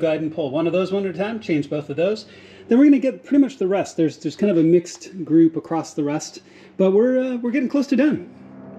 Go ahead and pull one of those one at a time, change both of those. Then we're going to get pretty much the rest. There's kind of a mixed group across the rest, but we're getting close to done.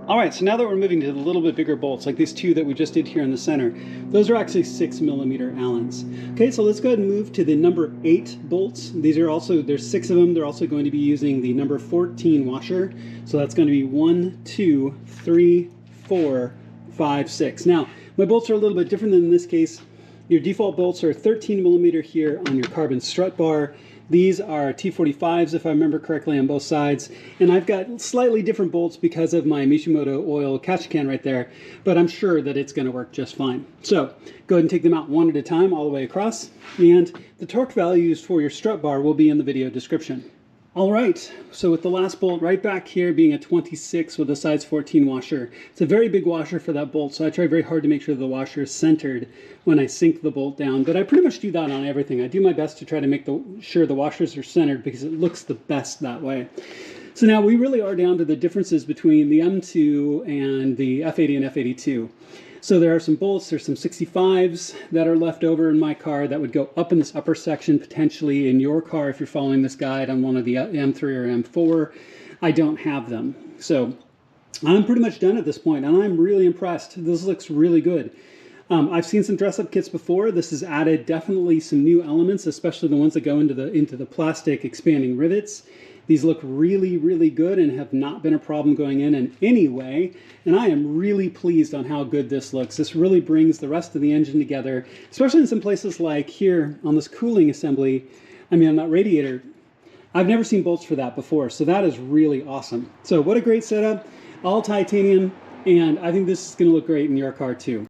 All right, so now that we're moving to the little bit bigger bolts, like these two that we just did here in the center, those are actually 6mm Allens. Okay, so let's go ahead and move to the number 8 bolts. These are also, there's 6 of them. They're also going to be using the number 14 washer. So that's going to be 1, 2, 3, 4, 5, 6. Now, my bolts are a little bit different than in this case. Your default bolts are 13mm here on your carbon strut bar. These are T45s, if I remember correctly, on both sides. And I've got slightly different bolts because of my Mishimoto oil catch can right there, but I'm sure that it's going to work just fine. So go ahead and take them out one at a time all the way across. And the torque values for your strut bar will be in the video description. All right, so with the last bolt right back here being a 26 with a size 14 washer, it's a very big washer for that bolt, so I try very hard to make sure the washer is centered when I sink the bolt down, but I pretty much do that on everything. I do my best to try to make sure the washers are centered because it looks the best that way. So now we really are down to the differences between the M2 and the F80 and F82. So there are some bolts, there's some 65s that are left over in my car that would go up in this upper section, potentially in your car if you're following this guide on one of the M3 or M4. I don't have them. So I'm pretty much done at this point, and I'm really impressed. This looks really good. I've seen some dress-up kits before. This has added definitely some new elements, especially the ones that go into the plastic expanding rivets. These look really, really good and have not been a problem going in any way. And I am really pleased on how good this looks. This really brings the rest of the engine together, especially in some places like here on this cooling assembly. I mean, on that radiator, I've never seen bolts for that before. So that is really awesome. So what a great setup, all titanium. And I think this is going to look great in your car too.